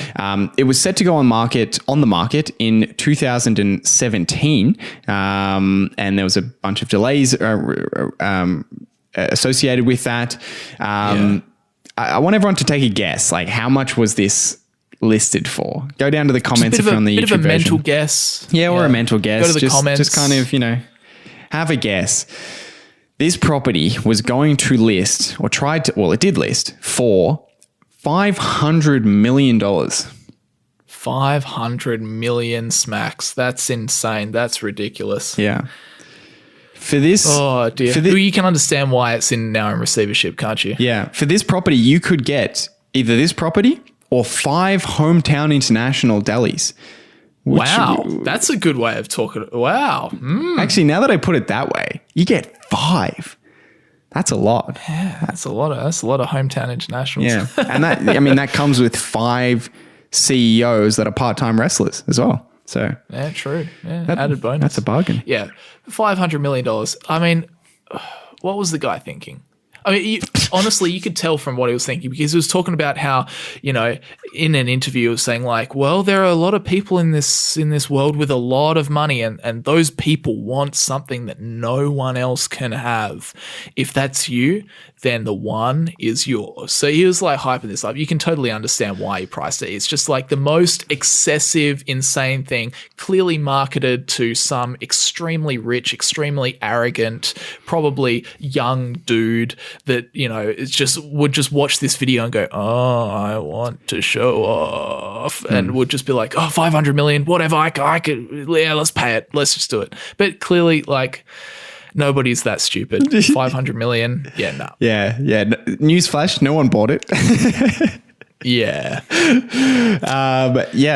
it was set to go on the market in 2017, and there was a bunch of delays associated with that. I want everyone to take a guess. Like, how much was this listed for? Go down to the comments if you're on the YouTube version. Bit of a mental guess. Yeah, or a mental guess. Go to the comments. Just kind of, have a guess. This property was going to list, it did list for $500 million. 500 million smacks. That's insane. That's ridiculous. Yeah. For this, oh dear, you can understand why it's now in receivership, can't you? Yeah. For this property, you could get either this property or 5 hometown international delis. Wow, that's a good way of talking. Wow. Actually, now that I put it that way, you get 5. That's a lot. Yeah, that's a lot of hometown internationals. Yeah, and that comes with 5 CEOs that are part-time wrestlers as well. So yeah, true. Yeah, added bonus. That's a bargain. Yeah, $500 million. I mean, what was the guy thinking? I mean, honestly, you could tell from what he was thinking, because he was talking about how, in an interview, he was saying like, well, there are a lot of people in this world with a lot of money, and those people want something that no one else can have. If that's you, then the one is yours. So he was like hyping this up. You can totally understand why he priced it. It's just like the most excessive, insane thing, clearly marketed to some extremely rich, extremely arrogant, probably young dude that, would just watch this video and go, oh, I want to show off, and would just be like, oh, 500 million, whatever, I could, yeah, let's pay it. Let's just do it. But clearly, like, nobody's that stupid. 500 million. Yeah, no. Yeah. Newsflash, no one bought it. Yeah.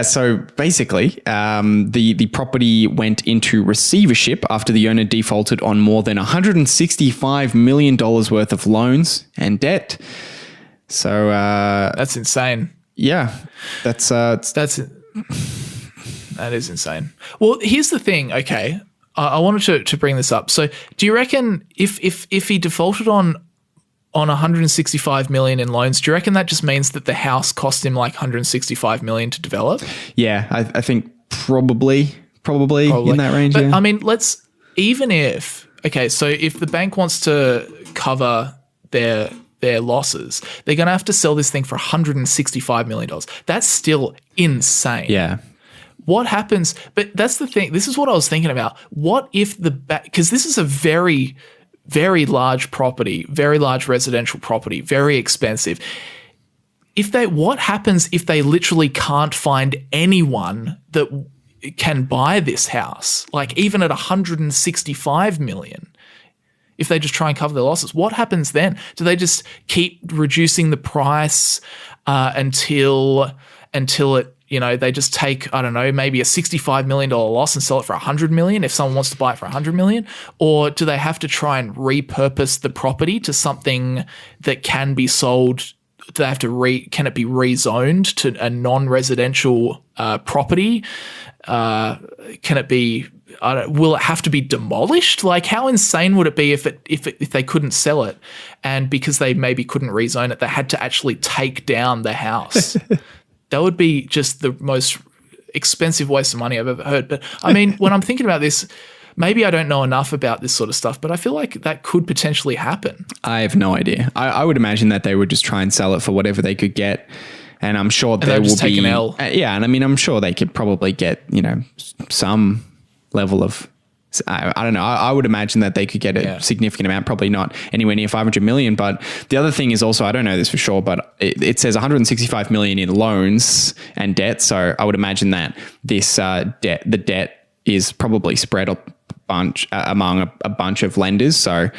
So basically, the property went into receivership after the owner defaulted on more than $165 million worth of loans and debt. So that's insane. yeah, that's that is insane. Well, here's the thing. Okay, I wanted to bring this up. So, do you reckon if he defaulted on 165 million in loans, do you reckon that just means that the house cost him like 165 million to develop? Yeah, I think probably in that range. But yeah. I mean, so if the bank wants to cover their losses, they're going to have to sell this thing for $165 million. That's still insane. Yeah. What happens? But that's the thing. This is what I was thinking about. What if because this is a very, very large property, very large residential property, very expensive. What happens if they literally can't find anyone that can buy this house? Like even at 165 million, if they just try and cover their losses, what happens then? Do they just keep reducing the price until it, they just take, I don't know, maybe a $65 million loss and sell it for $100 million if someone wants to buy it for $100 million? Or do they have to try and repurpose the property to something that can be sold? Do they have to can it be rezoned to a non-residential property? Can it be, will it have to be demolished? Like, how insane would it be if they couldn't sell it, and because they maybe couldn't rezone it, they had to actually take down the house? That would be just the most expensive waste of money I've ever heard. But I mean, when I'm thinking about this, maybe I don't know enough about this sort of stuff, but I feel like that could potentially happen. I have no idea. I would imagine that they would just try and sell it for whatever they could get. And I'm sure there will be an L. Yeah, and I mean, I'm sure they could probably get, some level of, I don't know. I would imagine that they could get a significant amount, probably not anywhere near 500 million. But the other thing is also, I don't know this for sure, but it says 165 million in loans and debt. So I would imagine that this the debt is probably spread among a bunch of lenders. So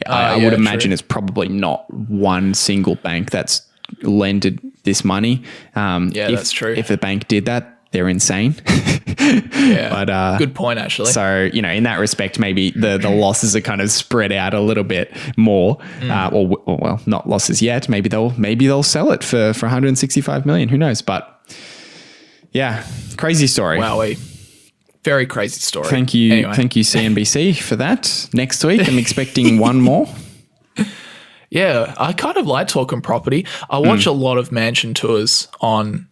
I would imagine it's probably not one single bank that's lended this money. That's true. If the bank did that, they're insane. But good point, actually. So, in that respect, maybe the losses are kind of spread out a little bit more. Well, not losses yet. Maybe they'll sell it for 165 million. Who knows? But yeah, crazy story. Wowee. Very crazy story. Thank you. Anyway. Thank you, CNBC, for that. Next week, I'm expecting one more. Yeah, I kind of like talking property. I watch a lot of mansion tours on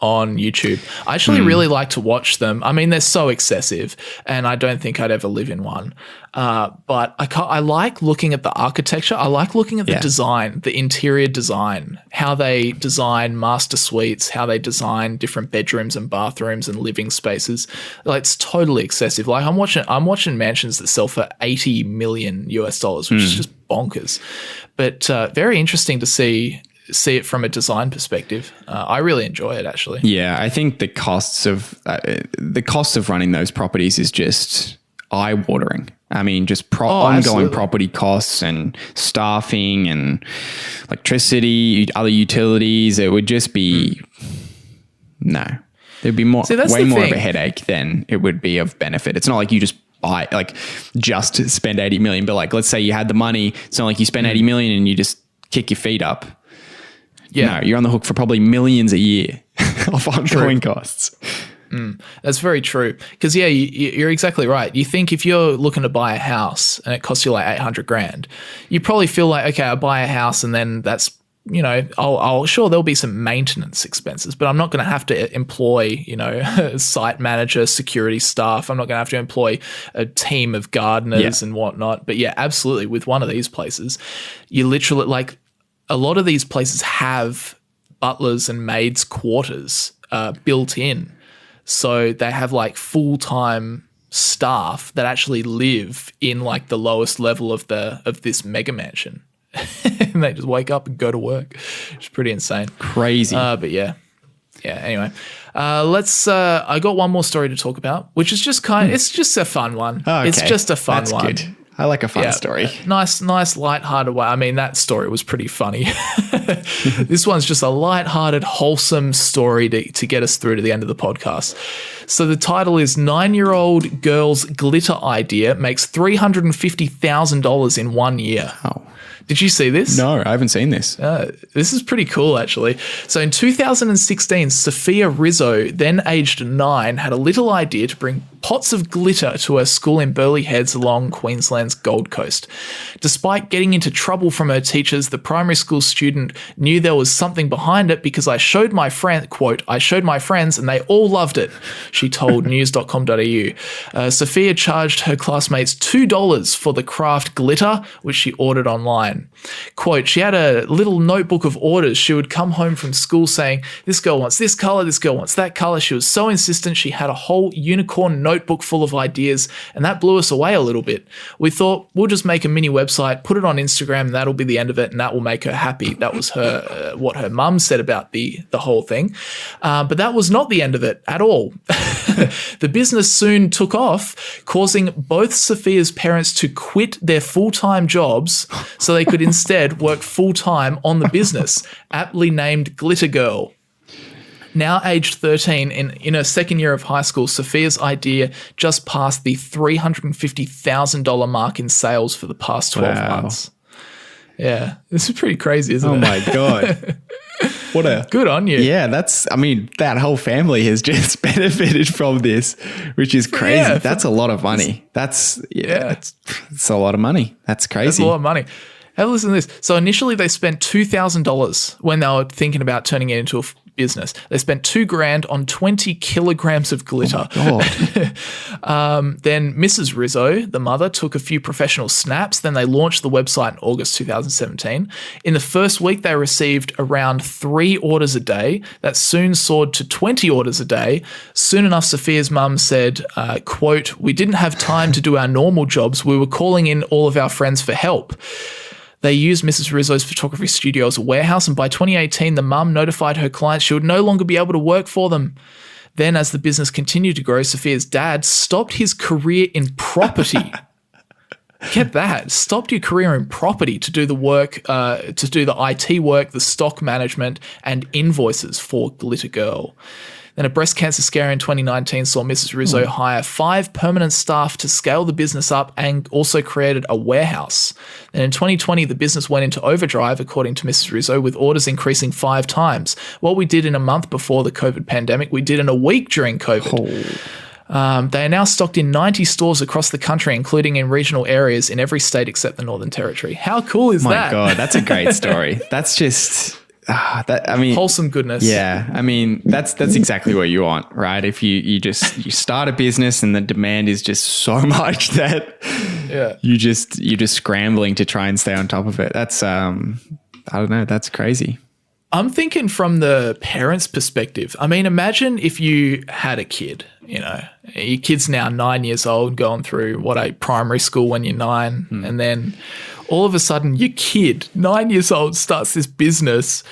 YouTube. I actually really like to watch them. I mean, they're so excessive, and I don't think I'd ever live in one. But I like looking at the architecture. I like looking at the design, the interior design, how they design master suites, how they design different bedrooms and bathrooms and living spaces. Like, it's totally excessive. Like, I'm watching mansions that sell for $80 million US, which is just bonkers. But very interesting to see it from a design perspective. I really enjoy it, actually. Yeah, I think the cost of running those properties is just eye-watering. I mean, just ongoing property costs and staffing and electricity, other utilities. It would just be there'd be way more of a headache than it would be of benefit. It's not like you just just spend 80 million, but let's say you had the money. It's not like you spend 80 million and you just kick your feet up. Yeah, no, you're on the hook for probably millions a year of ongoing costs. That's very true. Because you're exactly right. You think if you're looking to buy a house and it costs you like 800 grand, you probably feel like, okay, I'll buy a house and then that's, sure there'll be some maintenance expenses, but I'm not going to have to employ, a site manager, security staff. I'm not going to have to employ a team of gardeners and whatnot. But yeah, absolutely. With one of these places, you literally a lot of these places have butlers and maids' quarters built in. So they have full-time staff that actually live in the lowest level of this mega mansion. And they just wake up and go to work. It's pretty insane. Crazy. But yeah. Yeah, anyway. I got one more story to talk about, which is just it's just a fun one. Oh, okay. It's just a fun one. That's good. I like a fun story. Nice, lighthearted way. I mean, that story was pretty funny. This one's just a lighthearted, wholesome story to get us through to the end of the podcast. So the title is 9-Year-Old Girl's Glitter Idea Makes $350,000 in 1 year. Oh. Did you see this? No, I haven't seen this. This is pretty cool, actually. So in 2016, Sophia Rizzo, then aged 9, had a little idea to bring pots of glitter to her school in Burleigh Heads along Queensland's Gold Coast. Despite getting into trouble from her teachers, the primary school student knew there was something behind it because I showed my friend, quote, I showed my friends and they all loved it, she told news.com.au. Sophia charged her classmates $2 for the craft glitter, which she ordered online. Quote, she had a little notebook of orders. She would come home from school saying, this girl wants this color, this girl wants that color. She was so insistent. She had a whole unicorn notebook full of ideas, and that blew us away a little bit. We thought we'll just make a mini website, put it on Instagram, and that'll be the end of it, and that will make her happy. That was her what her mum said about the whole thing. But that was not the end of it at all. The business soon took off, causing both Sophia's parents to quit their full-time jobs so they could instead work full-time on the business, aptly named Glitter Girl. Now aged 13, in her second year of high school, Sophia's idea just passed the $350,000 mark in sales for the past 12 months. Yeah, this is pretty crazy, isn't it? Oh my God. What a good on you. Yeah, that whole family has just benefited from this, which is crazy. Yeah, that's a lot of money. It's a lot of money. That's crazy. That's a lot of money. Have a listen to this. So initially they spent $2,000 when they were thinking about turning it into a business. They spent $2,000 on 20 kilograms of glitter. Oh my God. Then Mrs. Rizzo, the mother, took a few professional snaps. Then they launched the website in August 2017. In the first week, they received around 3 orders a day. That soon soared to 20 orders a day. Soon enough, Sophia's mum said, quote, we didn't have time to do our normal jobs. We were calling in all of our friends for help. They used Mrs. Rizzo's photography studio as a warehouse, and by 2018, the mum notified her clients she would no longer be able to work for them. Then, as the business continued to grow, Sophia's dad stopped his career in property. Get that. Stopped your career in property to do the work, to do the IT work, the stock management, and invoices for Glitter Girl. Then a breast cancer scare in 2019 saw Mrs. Rizzo hire 5 permanent staff to scale the business up and also created a warehouse. And in 2020, the business went into overdrive, according to Mrs. Rizzo, with orders increasing 5 times. What we did in a month before the COVID pandemic, we did in a week during COVID. They are now stocked in 90 stores across the country, including in regional areas in every state except the Northern Territory. How cool is that? My God, that's a great story. That's just... wholesome goodness. Yeah, I mean that's exactly what you want, right? If you start a business and the demand is just so much that you're just scrambling to try and stay on top of it. That's I don't know, that's crazy. I'm thinking from the parents' perspective. I mean, imagine if you had a kid, your kid's now 9 years old, going through primary school when you're 9, and then all of a sudden your kid, 9 years old, starts this business,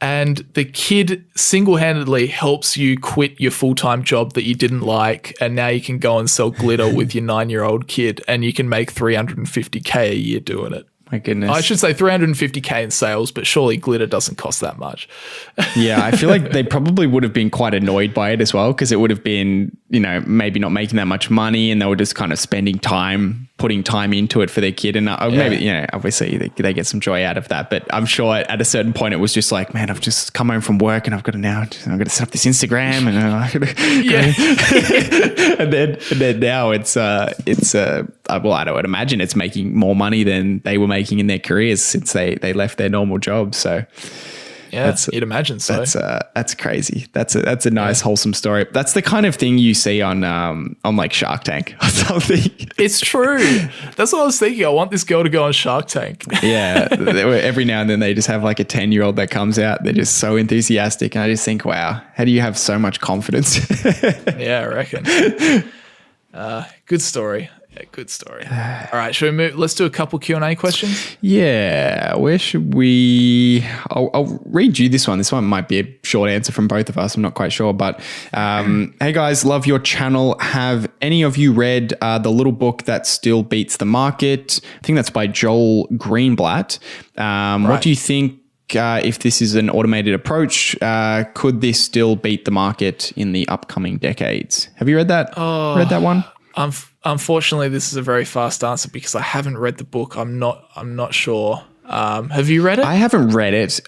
and the kid single-handedly helps you quit your full-time job that you didn't like, and now you can go and sell glitter with your 9-year-old kid, and you can make $350K a year doing it. My goodness. I should say $350K in sales, but surely glitter doesn't cost that much. Yeah, I feel like they probably would have been quite annoyed by it as well, because it would have been, maybe not making that much money, and they were just kind of putting time into it for their kid. And maybe, obviously they get some joy out of that. But I'm sure at a certain point it was just like, man, I've just come home from work and I've got to set up this Instagram and and then now I would imagine it's making more money than they were making in their careers since they left their normal jobs. So yeah, you'd imagine so. That's crazy. That's a nice wholesome story. That's the kind of thing you see on like Shark Tank or something. It's true. That's what I was thinking. I want this girl to go on Shark Tank. Yeah. Every now and then they just have like a 10-year-old that comes out. They're just so enthusiastic. And I just think, wow, how do you have so much confidence? Yeah, I reckon. Good story. Good story. All right, should we move? Let's do a couple Q&A questions. Yeah, where should we? I'll read you this one. This one might be a short answer from both of us. I'm not quite sure, but hey guys, love your channel. Have any of you read The Little Book That Still Beats the Market? I think that's by Joel Greenblatt. Right. What do you think if this is an automated approach, could this still beat the market in the upcoming decades? Have you read that? Read that one? Unfortunately, this is a very fast answer because I haven't read the book. I'm not sure. Have you read it? I haven't read it.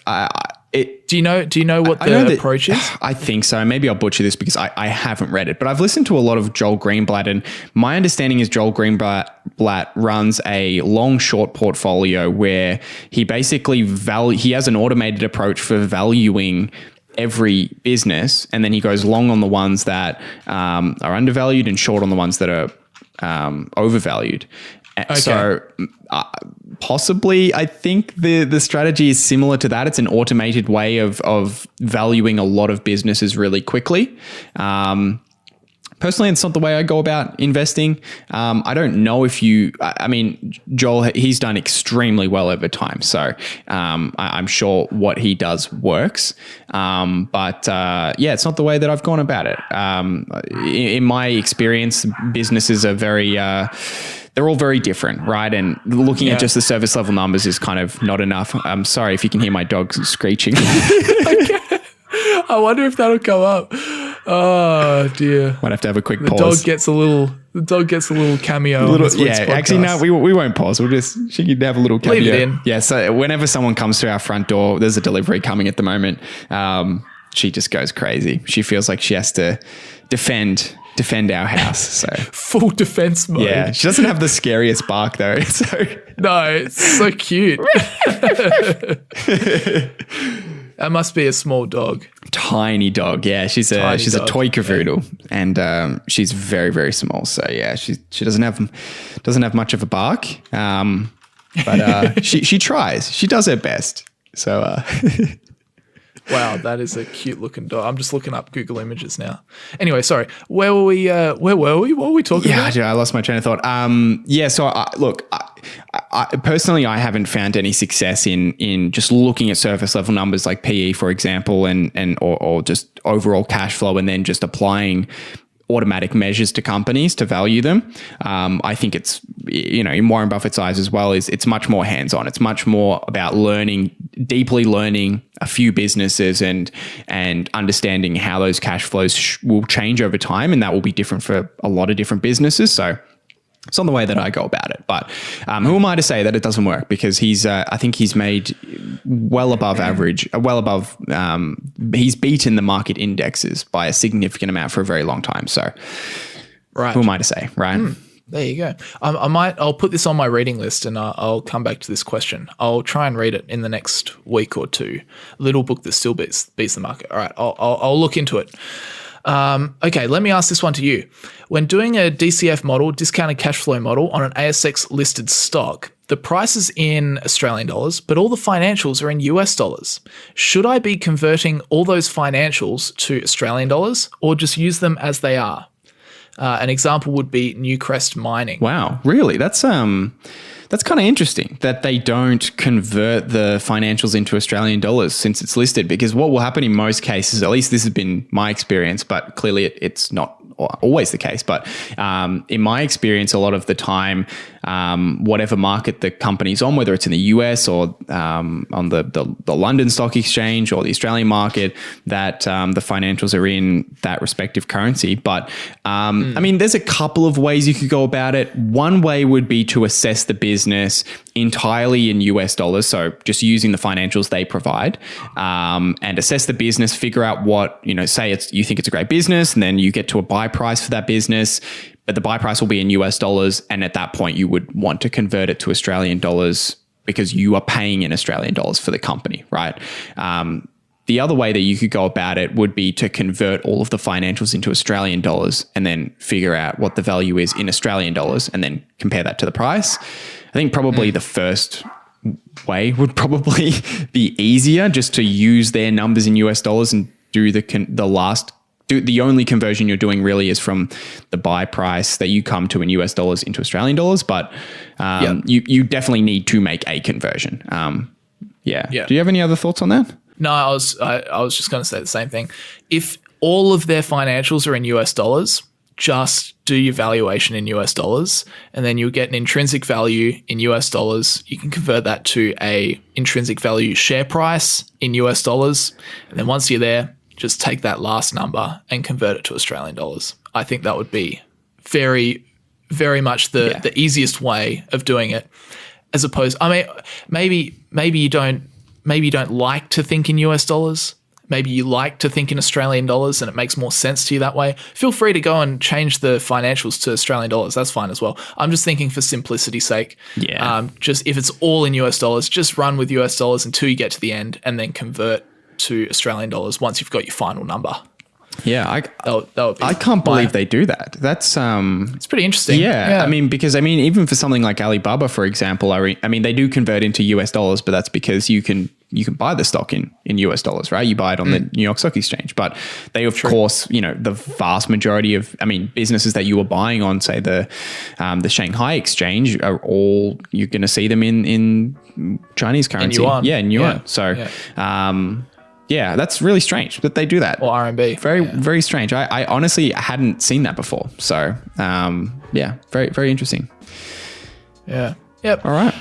Do you know what the approach is? I think so. Maybe I'll butcher this because I haven't read it, but I've listened to a lot of Joel Greenblatt, and my understanding is Joel Greenblatt runs a long short portfolio where he basically he has an automated approach for valuing every business, and then he goes long on the ones that are undervalued and short on the ones that are overvalued. Okay. So possibly, I think the strategy is similar to that. It's an automated way of valuing a lot of businesses really quickly. Personally, it's not the way I go about investing. I don't know if Joel, he's done extremely well over time. So I'm sure what he does works. But it's not the way that I've gone about it. In my experience, businesses are they're all very different, right? And looking at just the service level numbers is kind of not enough. I'm sorry if you can hear my dog screeching. I wonder if that'll come up. Oh dear! Might have to have a quick pause. The dog gets a little cameo. Actually, no, we won't pause. She can have a little cameo. Leave it in. Yeah. So whenever someone comes to our front door, there's a delivery coming at the moment. She just goes crazy. She feels like she has to defend our house. So full defense mode. Yeah, she doesn't have the scariest bark though. So no, it's so cute. That must be a small dog. Tiny dog. Yeah, she's a toy cavoodle, and she's very, very small. So yeah, she doesn't have much of a bark. But she tries. She does her best. So wow, that is a cute looking dog. I'm just looking up Google Images now. Anyway, sorry. Where were we? What were we talking about? Yeah, I lost my train of thought. I personally, I haven't found any success in just looking at surface level numbers like PE, for example, or just overall cash flow, and then just applying automatic measures to companies to value them. I think it's, in Warren Buffett's eyes as well, it's much more hands-on. It's much more about deeply learning a few businesses and understanding how those cash flows will change over time. And that will be different for a lot of different businesses. So it's not the way that I go about it, but who am I to say that it doesn't work? Because I think he's made well above average, he's beaten the market indexes by a significant amount for a very long time. So right. Who am I to say, right? There you go. I'll put this on my reading list and I'll come back to this question. I'll try and read it in the next week or two. A little book that still beats the market. All right. I'll look into it. Okay, let me ask this one to you. When doing a DCF model, discounted cash flow model, on an ASX listed stock, the price is in Australian dollars, but all the financials are in US dollars. Should I be converting all those financials to Australian dollars or just use them as they are? An example would be Newcrest Mining. Wow, really? That's kind of interesting that they don't convert the financials into Australian dollars since it's listed, because what will happen in most cases, at least this has been my experience, but clearly it's not always the case. But in my experience, a lot of the time, whatever market the company's on, whether it's in the US or on the London Stock Exchange or the Australian market, that the financials are in that respective currency. But there's a couple of ways you could go about it. One way would be to assess the business entirely in US dollars. So just using the financials they provide, and assess the business, figure out what, say you think it's a great business, and then you get to a buy price for that business, but the buy price will be in US dollars. And at that point, you would want to convert it to Australian dollars because you are paying in Australian dollars for the company, right? The other way that you could go about it would be to convert all of the financials into Australian dollars and then figure out what the value is in Australian dollars and then compare that to the price. I think probably the first way would probably be easier, just to use their numbers in US dollars and do the only conversion you're doing really is from the buy price that you come to in US dollars into Australian dollars. But you definitely need to make a conversion. Yeah. Do you have any other thoughts on that? No, I was just going to say the same thing. If all of their financials are in US dollars, just do your valuation in US dollars, and then you'll get an intrinsic value in US dollars. You can convert that to a intrinsic value share price in US dollars. And then once you're there, just take that last number and convert it to Australian dollars. I think that would be very, very much the easiest way of doing it, as opposed, I mean, maybe you don't like to think in US dollars. Maybe you like to think in Australian dollars and it makes more sense to you that way. Feel free to go and change the financials to Australian dollars. That's fine as well. I'm just thinking for simplicity's sake. Yeah. Just if it's all in US dollars, just run with US dollars until you get to the end and then convert to Australian dollars once you've got your final number. Yeah, I can't believe they do that. That's it's pretty interesting. Yeah, I mean, because even for something like Alibaba, for example, I mean, they do convert into US dollars, but that's because you can buy the stock in US dollars, right? You buy it on the New York Stock Exchange, but they of course, the vast majority of, businesses that you were buying on, say the Shanghai Exchange, are all, you're going to see them in Chinese currency, in yuan. In yuan. Yeah. So. Yeah, that's really strange that they do that. Or RMB. Very strange. I honestly hadn't seen that before. So, very, very interesting. Yeah. Yep. All right.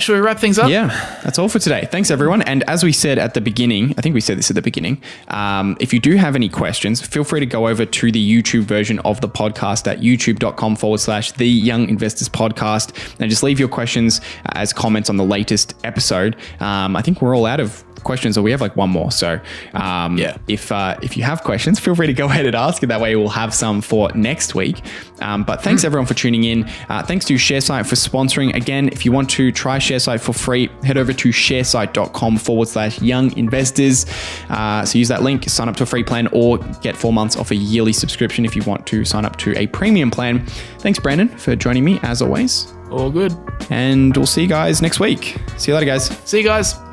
Should we wrap things up? Yeah, that's all for today. Thanks, everyone. And as we said at the beginning, I think we said this at the beginning, if you do have any questions, feel free to go over to the YouTube version of the podcast at youtube.com/The Young Investors Podcast and just leave your questions as comments on the latest episode. I think we're all out of questions, or we have like one more. So if you have questions, feel free to go ahead and ask it. That way we'll have some for next week. But thanks everyone for tuning in. Thanks to Sharesight for sponsoring. Again, if you want to try Sharesight for free, head over to sharesight.com/young investors. So use that link, sign up to a free plan, or get 4 months off a yearly subscription if you want to sign up to a premium plan. Thanks, Brandon, for joining me as always. All good. And we'll see you guys next week. See you later, guys. See you guys.